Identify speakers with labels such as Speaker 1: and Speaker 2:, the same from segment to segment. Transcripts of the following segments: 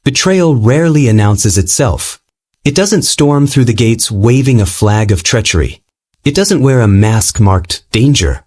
Speaker 1: Betrayal rarely announces itself. It doesn't storm through the gates waving a flag of treachery. It doesn't wear a mask marked danger.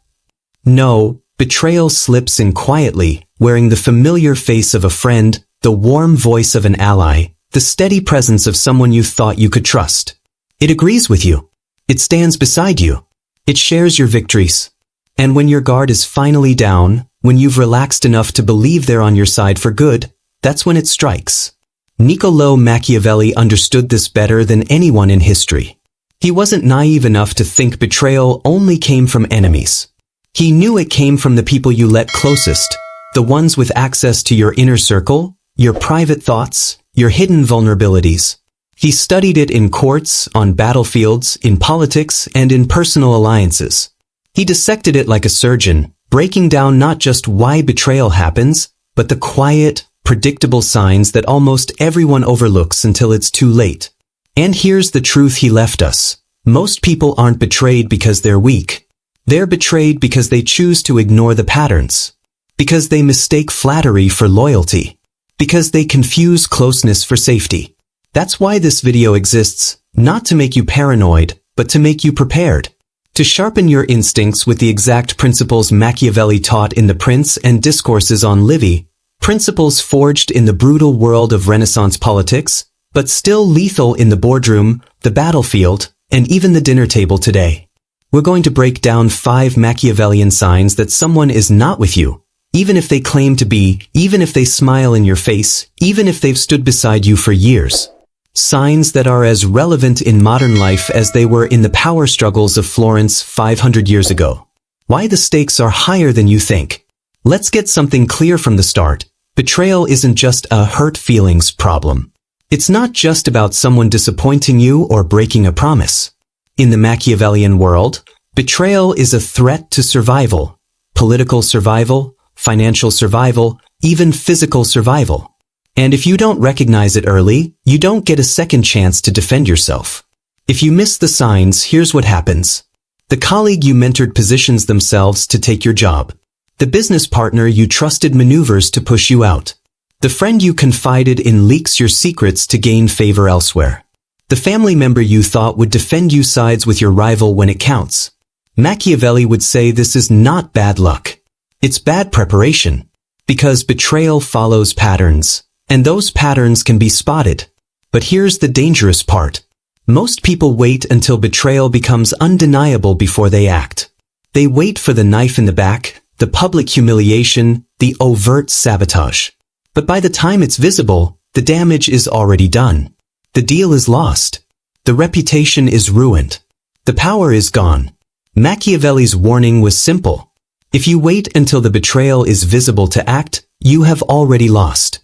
Speaker 1: No, betrayal slips in quietly, wearing the familiar face of a friend, the warm voice of an ally, the steady presence of someone you thought you could trust. It agrees with you. It stands beside you. It shares your victories. And when your guard is finally down, when you've relaxed enough to believe they're on your side for good, that's when it strikes. Niccolò Machiavelli understood this better than anyone in history. He wasn't naive enough to think betrayal only came from enemies. He knew it came from the people you let closest, the ones with access to your inner circle, your private thoughts, your hidden vulnerabilities. He studied it in courts, on battlefields, in politics, and in personal alliances. He dissected it like a surgeon, breaking down not just why betrayal happens, but the quiet, predictable signs that almost everyone overlooks until it's too late. And here's the truth he left us. Most people aren't betrayed because they're weak. They're betrayed because they choose to ignore the patterns. Because they mistake flattery for loyalty. Because they confuse closeness for safety. That's why this video exists, not to make you paranoid, but to make you prepared. To sharpen your instincts with the exact principles Machiavelli taught in The Prince and Discourses on Livy, principles forged in the brutal world of Renaissance politics, but still lethal in the boardroom, the battlefield, and even the dinner table today. We're going to break down 5 Machiavellian signs that someone is not with you, even if they claim to be, even if they smile in your face, even if they've stood beside you for years. Signs that are as relevant in modern life as they were in the power struggles of Florence 500 years ago. Why the stakes are higher than you think. Let's get something clear from the start. Betrayal isn't just a hurt feelings problem. It's not just about someone disappointing you or breaking a promise. In the Machiavellian world, betrayal is a threat to survival, political survival, financial survival, even physical survival. And if you don't recognize it early, you don't get a second chance to defend yourself. If you miss the signs, here's what happens. The colleague you mentored positions themselves to take your job. The business partner you trusted maneuvers to push you out. The friend you confided in leaks your secrets to gain favor elsewhere. The family member you thought would defend you sides with your rival when it counts. Machiavelli would say this is not bad luck. It's bad preparation. Because betrayal follows patterns, and those patterns can be spotted. But here's the dangerous part. Most people wait until betrayal becomes undeniable before they act. They wait for the knife in the back, the public humiliation, the overt sabotage. But by the time it's visible, the damage is already done. The deal is lost. The reputation is ruined. The power is gone. Machiavelli's warning was simple. If you wait until the betrayal is visible to act, you have already lost.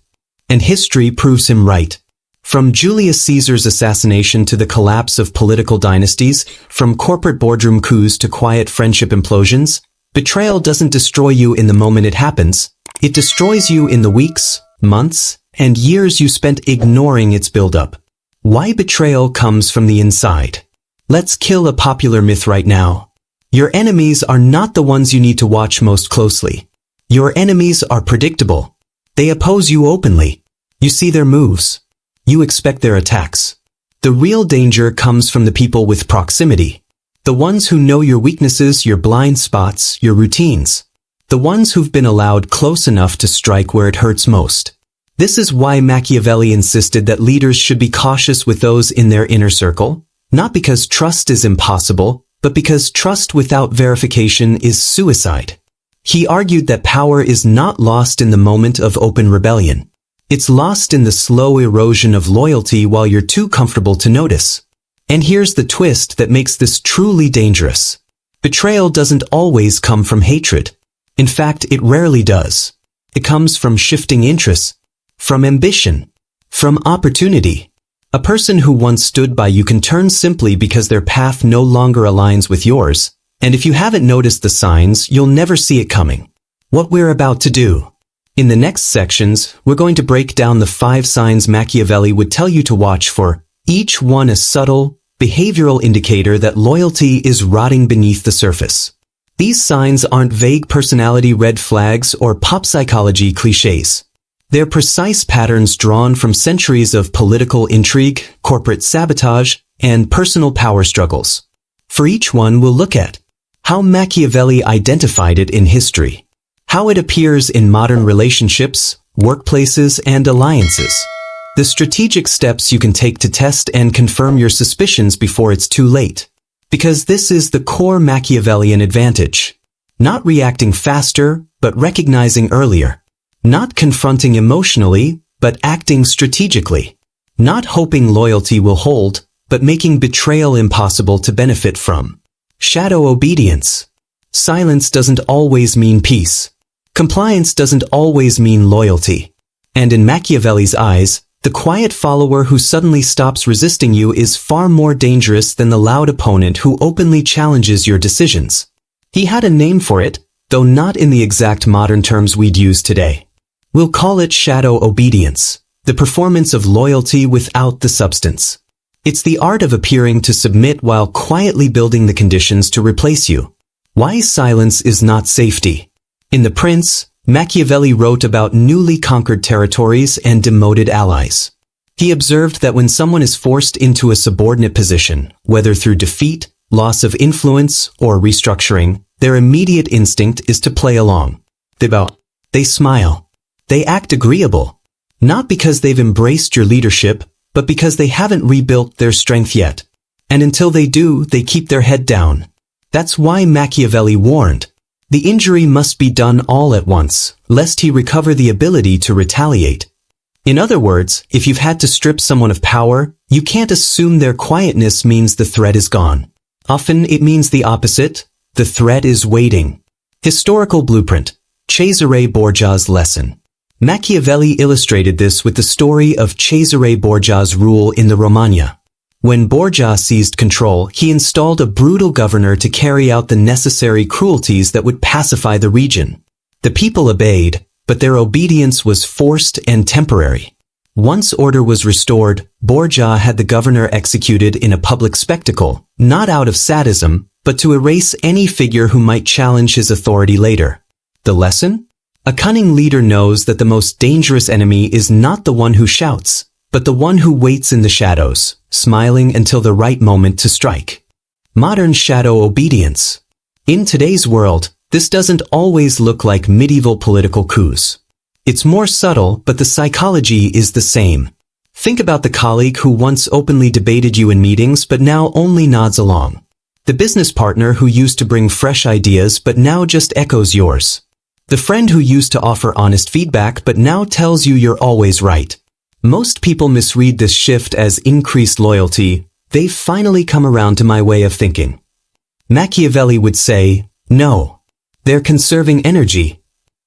Speaker 1: And history proves him right. From Julius Caesar's assassination to the collapse of political dynasties, from corporate boardroom coups to quiet friendship implosions, betrayal doesn't destroy you in the moment it happens. It destroys you in the weeks, months, and years you spent ignoring its buildup. Why betrayal comes from the inside. Let's kill a popular myth right now. Your enemies are not the ones you need to watch most closely. Your enemies are predictable. They oppose you openly. You see their moves. You expect their attacks. The real danger comes from the people with proximity. The ones who know your weaknesses, your blind spots, your routines. The ones who've been allowed close enough to strike where it hurts most. This is why Machiavelli insisted that leaders should be cautious with those in their inner circle, not because trust is impossible, but because trust without verification is suicide. He argued that power is not lost in the moment of open rebellion. It's lost in the slow erosion of loyalty while you're too comfortable to notice. And here's the twist that makes this truly dangerous. Betrayal doesn't always come from hatred. In fact, it rarely does. It comes from shifting interests, from ambition, from opportunity. A person who once stood by you can turn simply because their path no longer aligns with yours. And if you haven't noticed the signs, you'll never see it coming. What we're about to do. In the next sections, we're going to break down the 5 signs Machiavelli would tell you to watch for, each one a subtle, behavioral indicator that loyalty is rotting beneath the surface. These signs aren't vague personality red flags or pop psychology cliches. They're precise patterns drawn from centuries of political intrigue, corporate sabotage, and personal power struggles. For each one, we'll look at how Machiavelli identified it in history, how it appears in modern relationships, workplaces, and alliances, the strategic steps you can take to test and confirm your suspicions before it's too late. Because this is the core Machiavellian advantage. Not reacting faster, but recognizing earlier. Not confronting emotionally, but acting strategically. Not hoping loyalty will hold, but making betrayal impossible to benefit from. Shadow obedience. Silence doesn't always mean peace. Compliance doesn't always mean loyalty. And in Machiavelli's eyes, the quiet follower who suddenly stops resisting you is far more dangerous than the loud opponent who openly challenges your decisions. He had a name for it, though not in the exact modern terms we'd use today. We'll call it shadow obedience, the performance of loyalty without the substance. It's the art of appearing to submit while quietly building the conditions to replace you. Why silence is not safety. In The Prince, Machiavelli wrote about newly conquered territories and demoted allies. He observed that when someone is forced into a subordinate position, whether through defeat, loss of influence, or restructuring, their immediate instinct is to play along. They smile. They act agreeable. Not because they've embraced your leadership, but because they haven't rebuilt their strength yet. And until they do, they keep their head down. That's why Machiavelli warned. The injury must be done all at once, lest he recover the ability to retaliate. In other words, if you've had to strip someone of power, you can't assume their quietness means the threat is gone. Often it means the opposite. The threat is waiting. Historical blueprint. Cesare Borgia's lesson. Machiavelli illustrated this with the story of Cesare Borgia's rule in the Romagna. When Borgia seized control, he installed a brutal governor to carry out the necessary cruelties that would pacify the region. The people obeyed, but their obedience was forced and temporary. Once order was restored, Borgia had the governor executed in a public spectacle, not out of sadism, but to erase any figure who might challenge his authority later. The lesson? A cunning leader knows that the most dangerous enemy is not the one who shouts, but the one who waits in the shadows, smiling until the right moment to strike. Modern shadow obedience. In today's world, this doesn't always look like medieval political coups. It's more subtle, but the psychology is the same. Think about the colleague who once openly debated you in meetings but now only nods along. The business partner who used to bring fresh ideas but now just echoes yours. The friend who used to offer honest feedback but now tells you you're always right. Most people misread this shift as increased loyalty. They've finally come around to my way of thinking. Machiavelli would say, no. They're conserving energy.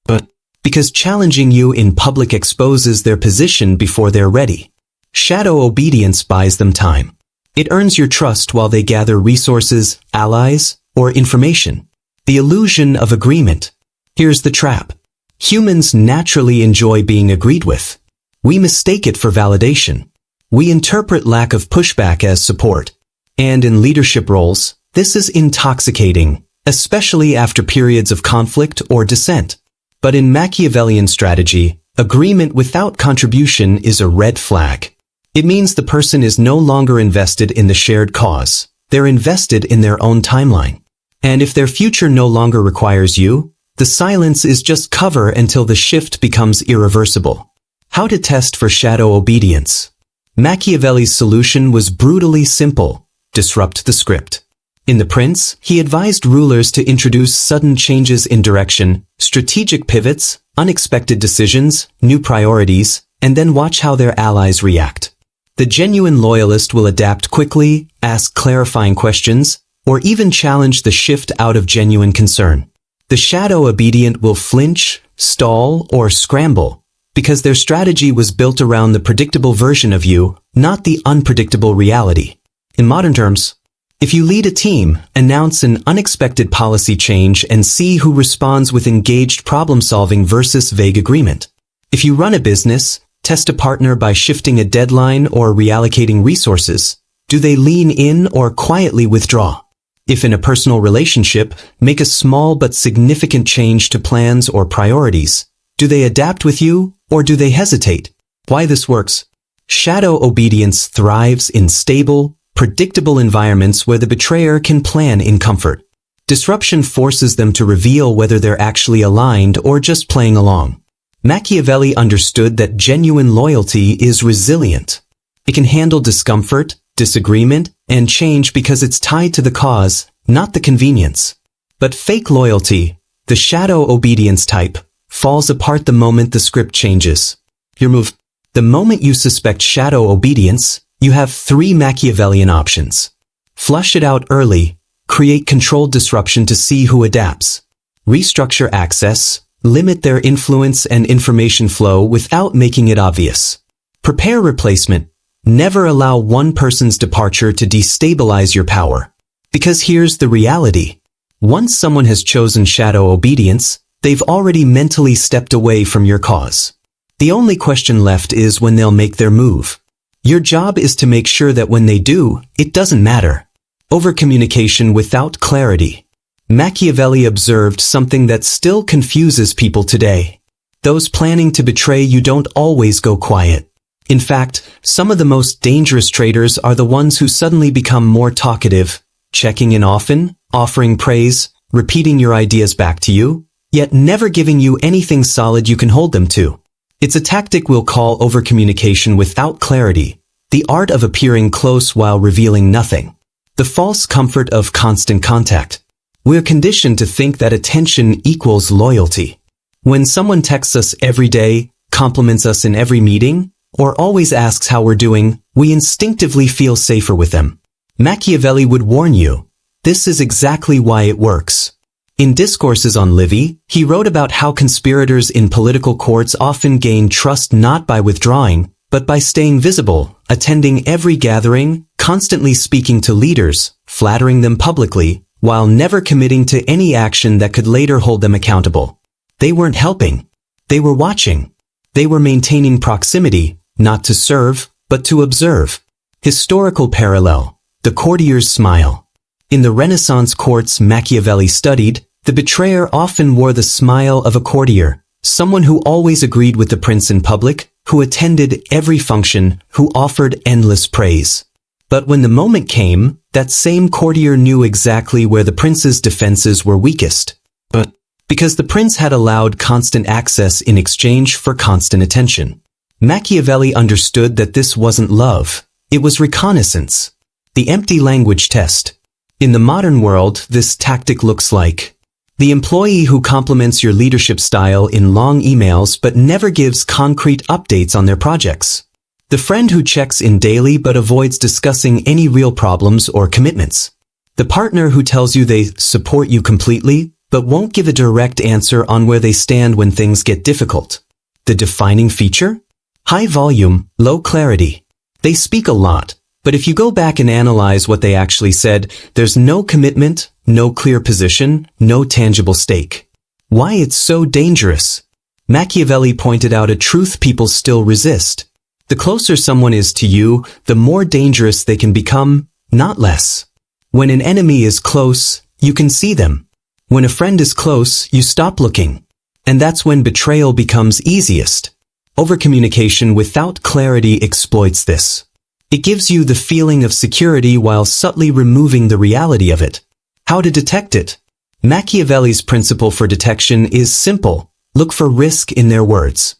Speaker 1: But because challenging you in public exposes their position before they're ready. Shadow obedience buys them time. It earns your trust while they gather resources, allies, or information. The illusion of agreement. Here's the trap. Humans naturally enjoy being agreed with. We mistake it for validation. We interpret lack of pushback as support. And in leadership roles, this is intoxicating, especially after periods of conflict or dissent. But in Machiavellian strategy, agreement without contribution is a red flag. It means the person is no longer invested in the shared cause. They're invested in their own timeline. And if their future no longer requires you, the silence is just cover until the shift becomes irreversible. How to test for shadow obedience. Machiavelli's solution was brutally simple. Disrupt the script. In The Prince, he advised rulers to introduce sudden changes in direction, strategic pivots, unexpected decisions, new priorities, and then watch how their allies react. The genuine loyalist will adapt quickly, ask clarifying questions, or even challenge the shift out of genuine concern. The shadow obedient will flinch, stall, or scramble, because their strategy was built around the predictable version of you, not the unpredictable reality. In modern terms, if you lead a team, announce an unexpected policy change and see who responds with engaged problem-solving versus vague agreement. If you run a business, test a partner by shifting a deadline or reallocating resources. Do they lean in or quietly withdraw? If in a personal relationship, make a small but significant change to plans or priorities. Do they adapt with you, or do they hesitate? Why this works? Shadow obedience thrives in stable, predictable environments where the betrayer can plan in comfort. Disruption forces them to reveal whether they're actually aligned or just playing along. Machiavelli understood that genuine loyalty is resilient. It can handle discomfort, disagreement, and change because it's tied to the cause, not the convenience. But fake loyalty, the shadow obedience type, falls apart the moment the script changes. The moment you suspect shadow obedience, you have 3 Machiavellian options. Flush it out early, create controlled disruption to see who adapts. Restructure access, limit their influence and information flow without making it obvious. Prepare replacement, never allow one person's departure to destabilize your power. Because here's the reality. Once someone has chosen shadow obedience, they've already mentally stepped away from your cause. The only question left is when they'll make their move. Your job is to make sure that when they do, it doesn't matter. Overcommunication without clarity. Machiavelli observed something that still confuses people today. Those planning to betray you don't always go quiet. In fact, some of the most dangerous traitors are the ones who suddenly become more talkative, checking in often, offering praise, repeating your ideas back to you, yet never giving you anything solid you can hold them to. It's a tactic we'll call overcommunication without clarity, the art of appearing close while revealing nothing. The false comfort of constant contact. We're conditioned to think that attention equals loyalty. When someone texts us every day, compliments us in every meeting, or always asks how we're doing, we instinctively feel safer with them. Machiavelli would warn you, this is exactly why it works. In Discourses on Livy, he wrote about how conspirators in political courts often gain trust not by withdrawing, but by staying visible, attending every gathering, constantly speaking to leaders, flattering them publicly, while never committing to any action that could later hold them accountable. They weren't helping. They were watching. They were maintaining proximity, not to serve, but to observe. Historical parallel. The courtier's smile. In the Renaissance courts Machiavelli studied, the betrayer often wore the smile of a courtier, someone who always agreed with the prince in public, who attended every function, who offered endless praise. But when the moment came, that same courtier knew exactly where the prince's defenses were weakest. But because the prince had allowed constant access in exchange for constant attention. Machiavelli understood that this wasn't love, it was reconnaissance. The empty language test. In the modern world, this tactic looks like the employee who compliments your leadership style in long emails but never gives concrete updates on their projects. The friend who checks in daily but avoids discussing any real problems or commitments. The partner who tells you they support you completely but won't give a direct answer on where they stand when things get difficult. The defining feature? High volume, low clarity. They speak a lot, but if you go back and analyze what they actually said, there's no commitment, no clear position, no tangible stake. Why it's so dangerous? Machiavelli pointed out a truth people still resist. The closer someone is to you, the more dangerous they can become, not less. When an enemy is close, you can see them. When a friend is close, you stop looking. And that's when betrayal becomes easiest. Overcommunication without clarity exploits this. It gives you the feeling of security while subtly removing the reality of it. How to detect it? Machiavelli's principle for detection is simple. Look for risk in their words.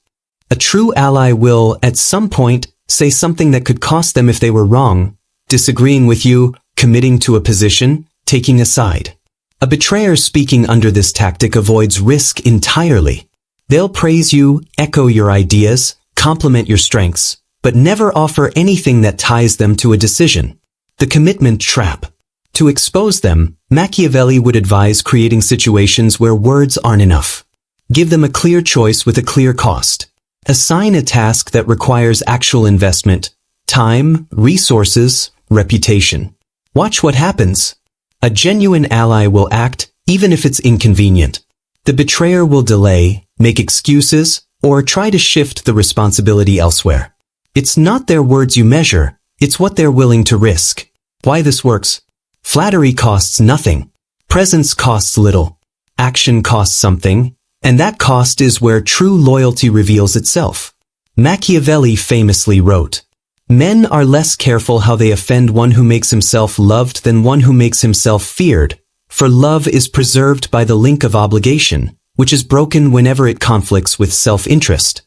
Speaker 1: A true ally will, at some point, say something that could cost them if they were wrong, disagreeing with you, committing to a position, taking a side. A betrayer speaking under this tactic avoids risk entirely. They'll praise you, echo your ideas, compliment your strengths, but never offer anything that ties them to a decision. The commitment trap. To expose them, Machiavelli would advise creating situations where words aren't enough. Give them a clear choice with a clear cost. Assign a task that requires actual investment, time, resources, reputation. Watch what happens. A genuine ally will act, even if it's inconvenient. The betrayer will delay, make excuses, or try to shift the responsibility elsewhere. It's not their words you measure, it's what they're willing to risk. Why this works? Flattery costs nothing. Presence costs little. Action costs something. And that cost is where true loyalty reveals itself. Machiavelli famously wrote, "Men are less careful how they offend one who makes himself loved than one who makes himself feared, for love is preserved by the link of obligation, which is broken whenever it conflicts with self-interest."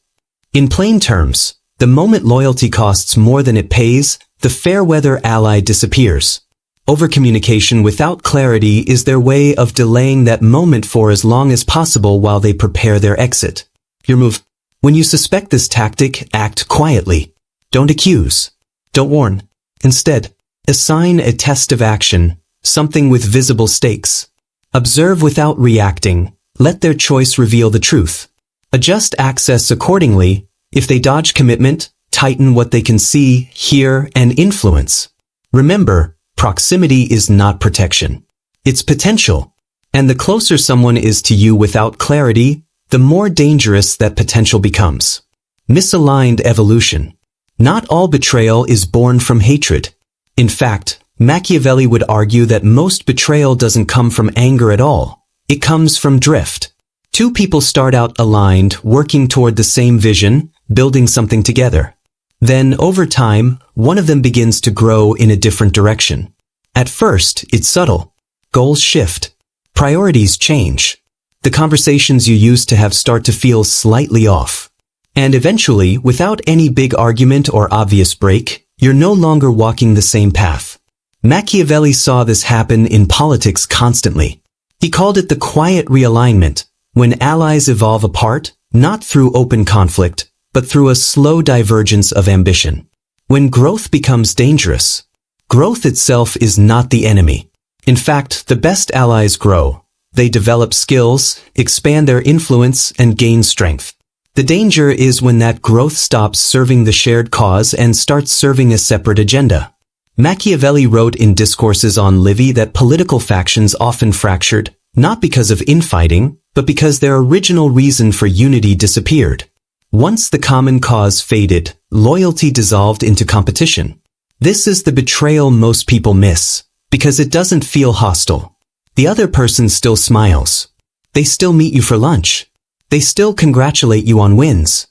Speaker 1: In plain terms, the moment loyalty costs more than it pays, the fair-weather ally disappears. Overcommunication without clarity is their way of delaying that moment for as long as possible while they prepare their exit. Your move. When you suspect this tactic, act quietly. Don't accuse. Don't warn. Instead, assign a test of action, something with visible stakes. Observe without reacting. Let their choice reveal the truth. Adjust access accordingly. If they dodge commitment, tighten what they can see, hear, and influence. Remember, proximity is not protection. It's potential. And the closer someone is to you without clarity, the more dangerous that potential becomes. Misaligned evolution. Not all betrayal is born from hatred. In fact, Machiavelli would argue that most betrayal doesn't come from anger at all. It comes from drift. Two people start out aligned, working toward the same vision, building something together. Then, over time, one of them begins to grow in a different direction. At first, it's subtle. Goals shift. Priorities change. The conversations you used to have start to feel slightly off. And eventually, without any big argument or obvious break, you're no longer walking the same path. Machiavelli saw this happen in politics constantly. He called it the quiet realignment, when allies evolve apart, not through open conflict, but through a slow divergence of ambition. When growth becomes dangerous, growth itself is not the enemy. In fact, the best allies grow. They develop skills, expand their influence, and gain strength. The danger is when that growth stops serving the shared cause and starts serving a separate agenda. Machiavelli wrote in Discourses on Livy that political factions often fractured, not because of infighting, but because their original reason for unity disappeared. Once the common cause faded, loyalty dissolved into competition. This is the betrayal most people miss, because it doesn't feel hostile. The other person still smiles. They still meet you for lunch. They still congratulate you on wins.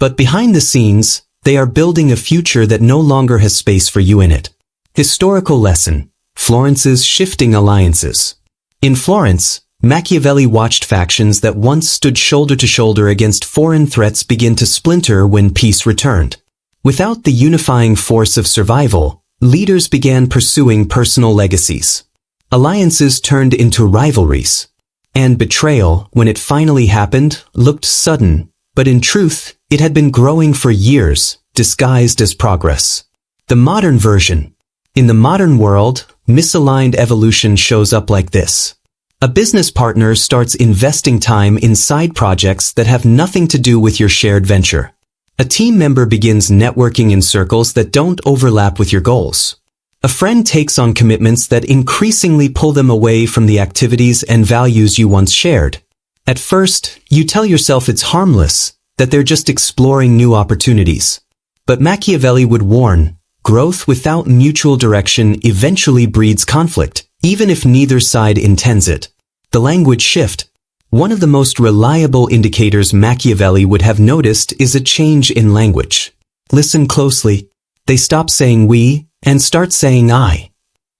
Speaker 1: But behind the scenes, they are building a future that no longer has space for you in it. Historical lesson: Florence's shifting alliances. In Florence, Machiavelli watched factions that once stood shoulder to shoulder against foreign threats begin to splinter when peace returned. Without the unifying force of survival, leaders began pursuing personal legacies. Alliances turned into rivalries. And betrayal, when it finally happened, looked sudden, but in truth, it had been growing for years, disguised as progress. The modern version. In the modern world, misaligned evolution shows up like this. A business partner starts investing time in side projects that have nothing to do with your shared venture. A team member begins networking in circles that don't overlap with your goals. A friend takes on commitments that increasingly pull them away from the activities and values you once shared. At first, you tell yourself it's harmless, that they're just exploring new opportunities. But Machiavelli would warn, growth without mutual direction eventually breeds conflict, even if neither side intends it. The language shift. One of the most reliable indicators Machiavelli would have noticed is a change in language. Listen closely. They stop saying we and start saying I.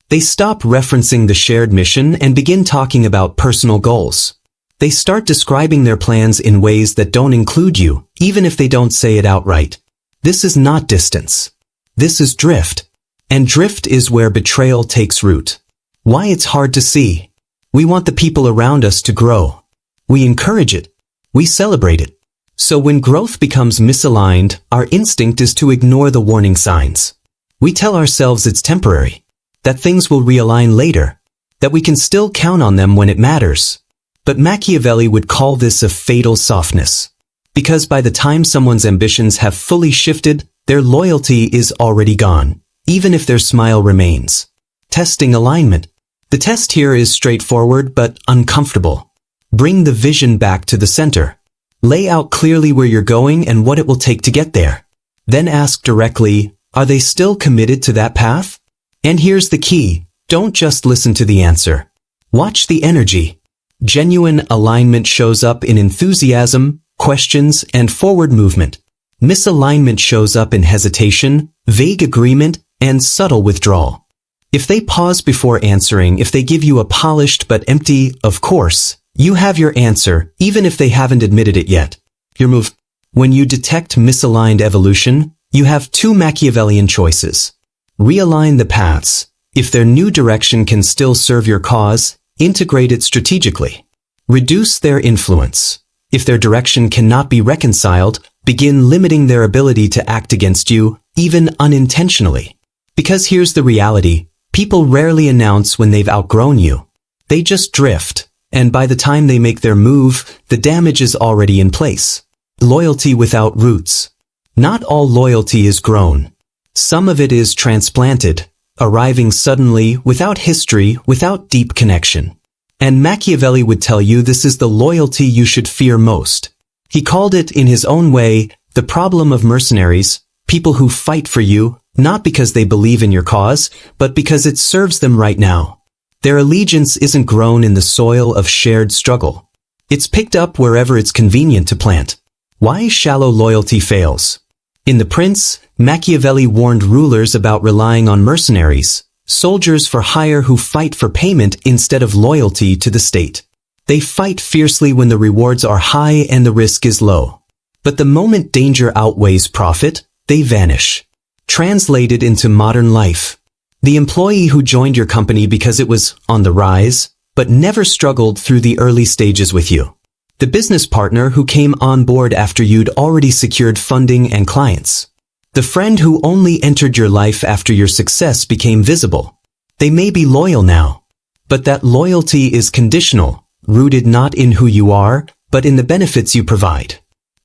Speaker 1: They stop referencing the shared mission and begin talking about personal goals. They start describing their plans in ways that don't include you, even if they don't say it outright. This is not distance. This is drift. And drift is where betrayal takes root. Why it's hard to see. We want the people around us to grow. We encourage it. We celebrate it. So when growth becomes misaligned, our instinct is to ignore the warning signs. We tell ourselves it's temporary, that things will realign later, that we can still count on them when it matters. But Machiavelli would call this a fatal softness. Because by the time someone's ambitions have fully shifted, their loyalty is already gone, even if their smile remains. Testing alignment. The test here is straightforward but uncomfortable. Bring the vision back to the center. Lay out clearly where you're going and what it will take to get there. Then ask directly, are they still committed to that path? And here's the key, don't just listen to the answer. Watch the energy. Genuine alignment shows up in enthusiasm, questions, and forward movement. Misalignment shows up in hesitation, vague agreement, and subtle withdrawal. If they pause before answering, if they give you a polished but empty, of course, you have your answer, even if they haven't admitted it yet. Your move. When you detect misaligned evolution, you have two Machiavellian choices. Realign the paths. If their new direction can still serve your cause, integrate it strategically. Reduce their influence. If their direction cannot be reconciled, begin limiting their ability to act against you, even unintentionally. Because here's the reality, people rarely announce when they've outgrown you. They just drift, and by the time they make their move, the damage is already in place. Loyalty without roots. Not all loyalty is grown. Some of it is transplanted, arriving suddenly, without history, without deep connection. And Machiavelli would tell you this is the loyalty you should fear most. He called it, in his own way, the problem of mercenaries, people who fight for you, not because they believe in your cause, but because it serves them right now. Their allegiance isn't grown in the soil of shared struggle. It's picked up wherever it's convenient to plant. Why shallow loyalty fails? In The Prince, Machiavelli warned rulers about relying on mercenaries, soldiers for hire who fight for payment instead of loyalty to the state. They fight fiercely when the rewards are high and the risk is low. But the moment danger outweighs profit, they vanish. Translated into modern life. The employee who joined your company because it was on the rise, but never struggled through the early stages with you. The business partner who came on board after you'd already secured funding and clients. The friend who only entered your life after your success became visible. They may be loyal now, but that loyalty is conditional, rooted not in who you are, but in the benefits you provide.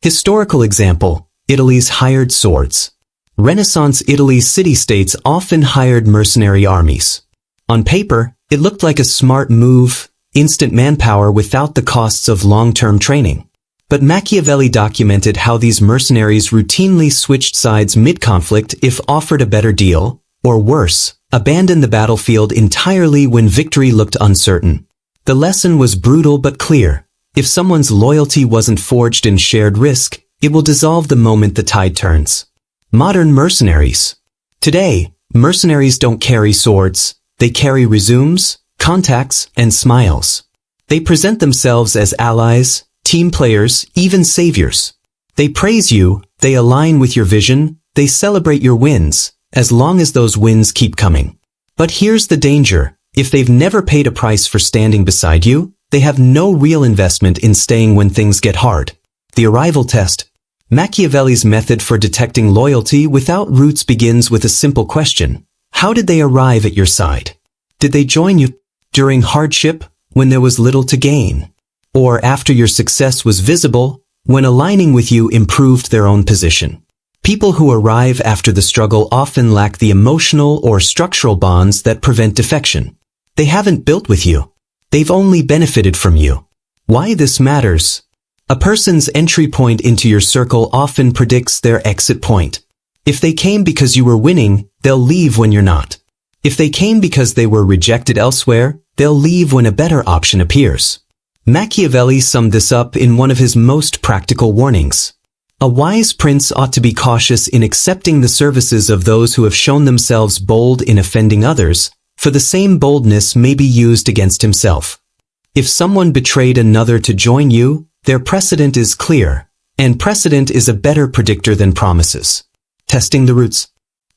Speaker 1: Historical example, Italy's hired swords. Renaissance Italy's city-states often hired mercenary armies. On paper, it looked like a smart move, instant manpower without the costs of long-term training. But Machiavelli documented how these mercenaries routinely switched sides mid-conflict if offered a better deal, or worse, abandoned the battlefield entirely when victory looked uncertain. The lesson was brutal but clear. If someone's loyalty wasn't forged in shared risk, it will dissolve the moment the tide turns. Modern mercenaries. Today, mercenaries don't carry swords. They carry resumes, contacts, and smiles. They present themselves as allies, team players, even saviors. They praise you, they align with your vision, they celebrate your wins, as long as those wins keep coming. But here's the danger. If they've never paid a price for standing beside you, they have no real investment in staying when things get hard. The arrival test. Machiavelli's method for detecting loyalty without roots begins with a simple question. How did they arrive at your side? Did they join you during hardship, when there was little to gain? Or after your success was visible, when aligning with you improved their own position? People who arrive after the struggle often lack the emotional or structural bonds that prevent defection. They haven't built with you. They've only benefited from you. Why this matters? A person's entry point into your circle often predicts their exit point. If they came because you were winning, they'll leave when you're not. If they came because they were rejected elsewhere, they'll leave when a better option appears. Machiavelli summed this up in one of his most practical warnings. A wise prince ought to be cautious in accepting the services of those who have shown themselves bold in offending others, for the same boldness may be used against himself. If someone betrayed another to join you, their precedent is clear, and precedent is a better predictor than promises. Testing the roots.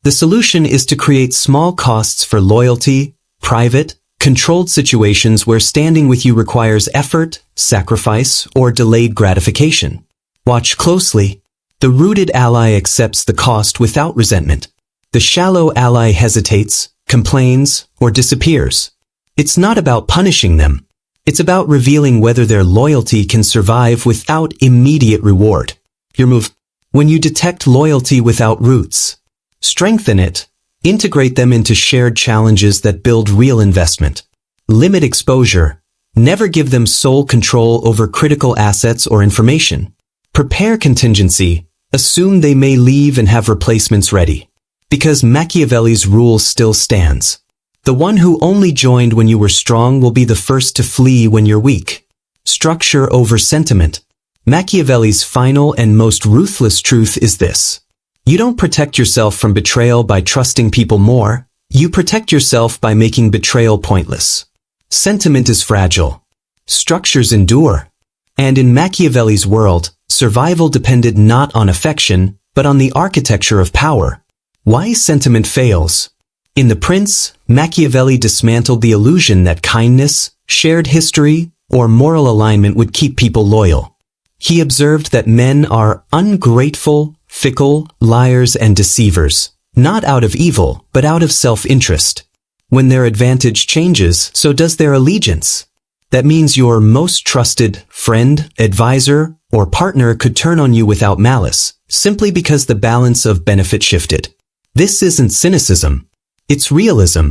Speaker 1: The solution is to create small costs for loyalty, private, controlled situations where standing with you requires effort, sacrifice, or delayed gratification. Watch closely. The rooted ally accepts the cost without resentment. The shallow ally hesitates, complains, or disappears. It's not about punishing them. It's about revealing whether their loyalty can survive without immediate reward. Your move. When you detect loyalty without roots, strengthen it. Integrate them into shared challenges that build real investment. Limit exposure. Never give them sole control over critical assets or information. Prepare contingency. Assume they may leave and have replacements ready. Because Machiavelli's rule still stands. The one who only joined when you were strong will be the first to flee when you're weak. structure over sentiment. Machiavelli's final and most ruthless truth is this. You don't protect yourself from betrayal by trusting people more. You protect yourself by making betrayal pointless. Sentiment is fragile. Structures endure. And in Machiavelli's world, survival depended not on affection, but on the architecture of power. Why sentiment fails? In The Prince, Machiavelli dismantled the illusion that kindness, shared history, or moral alignment would keep people loyal. He observed that men are ungrateful, fickle, liars, and deceivers, not out of evil, but out of self-interest. When their advantage changes, so does their allegiance. That means your most trusted friend, advisor, or partner could turn on you without malice, simply because the balance of benefit shifted. This isn't cynicism. It's realism.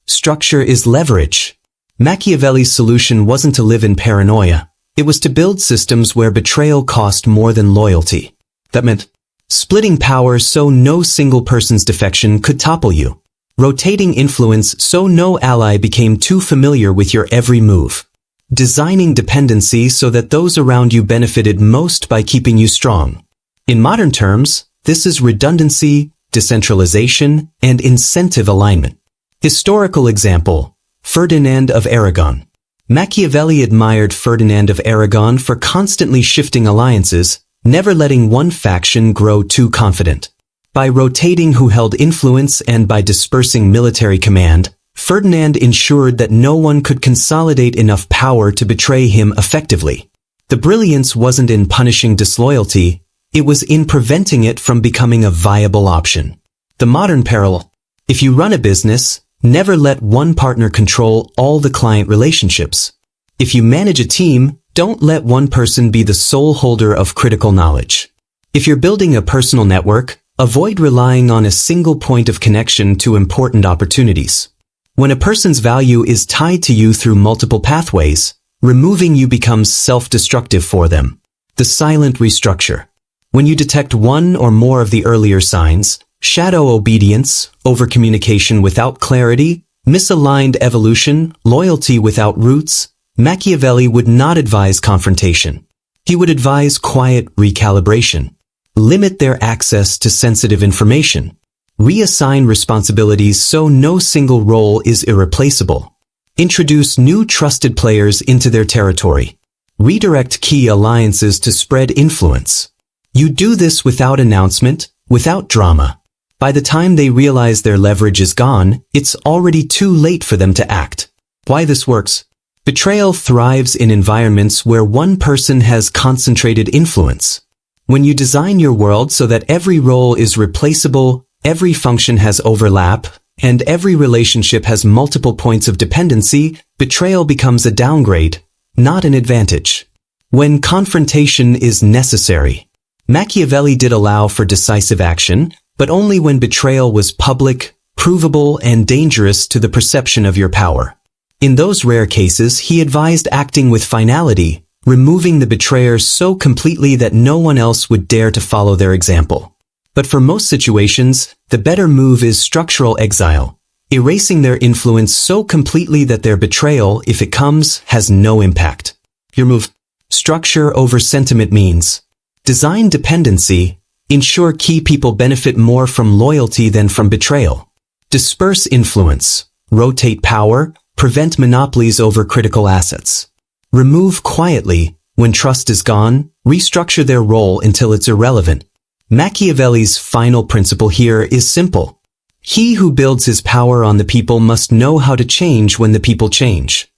Speaker 1: Structure is leverage. Machiavelli's solution wasn't to live in paranoia. It was to build systems where betrayal cost more than loyalty. That meant splitting power so no single person's defection could topple you. Rotating influence so no ally became too familiar with your every move. Designing dependency so that those around you benefited most by keeping you strong. In modern terms, this is redundancy, decentralization, and incentive alignment. Historical example, Ferdinand of Aragon. Machiavelli admired Ferdinand of Aragon for constantly shifting alliances, never letting one faction grow too confident. By rotating who held influence and by dispersing military command, Ferdinand ensured that no one could consolidate enough power to betray him effectively. The brilliance wasn't in punishing disloyalty, it was in preventing it from becoming a viable option. The modern parallel. If you run a business, never let one partner control all the client relationships. If you manage a team, don't let one person be the sole holder of critical knowledge. If you're building a personal network, avoid relying on a single point of connection to important opportunities. When a person's value is tied to you through multiple pathways, removing you becomes self-destructive for them. The silent restructure. When you detect one or more of the earlier signs, shadow obedience, overcommunication without clarity, misaligned evolution, loyalty without roots, Machiavelli would not advise confrontation. He would advise quiet recalibration. Limit their access to sensitive information. Reassign responsibilities so no single role is irreplaceable. Introduce new trusted players into their territory. Redirect key alliances to spread influence. You do this without announcement, without drama. By the time they realize their leverage is gone, it's already too late for them to act. Why this works? Betrayal thrives in environments where one person has concentrated influence. When you design your world so that every role is replaceable, every function has overlap, and every relationship has multiple points of dependency, betrayal becomes a downgrade, not an advantage. When confrontation is necessary. Machiavelli did allow for decisive action, but only when betrayal was public, provable, and dangerous to the perception of your power. In those rare cases, he advised acting with finality, removing the betrayer so completely that no one else would dare to follow their example. But for most situations, the better move is structural exile, erasing their influence so completely that their betrayal, if it comes, has no impact. Your move. Structure over sentiment means design dependency, ensure key people benefit more from loyalty than from betrayal. Disperse influence, rotate power, prevent monopolies over critical assets. Remove quietly, when trust is gone, restructure their role until it's irrelevant. Machiavelli's final principle here is simple. He who builds his power on the people must know how to change when the people change.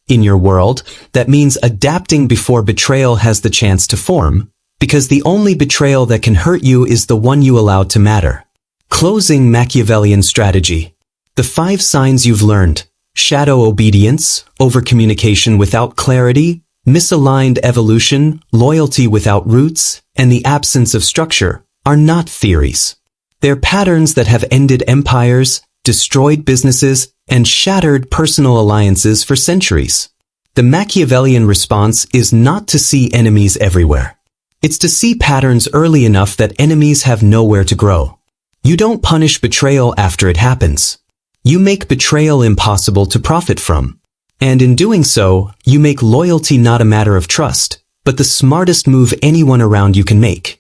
Speaker 1: In your world, that means adapting before betrayal has the chance to form, because the only betrayal that can hurt you is the one you allowed to matter. Closing Machiavellian strategy. The 5 signs you've learned: shadow obedience, overcommunication without clarity, misaligned evolution, loyalty without roots, and the absence of structure, are not theories. They're patterns that have ended empires, destroyed businesses, and shattered personal alliances for centuries. The Machiavellian response is not to see enemies everywhere. It's to see patterns early enough that enemies have nowhere to grow. You don't punish betrayal after it happens. You make betrayal impossible to profit from. And in doing so, you make loyalty not a matter of trust, but the smartest move anyone around you can make.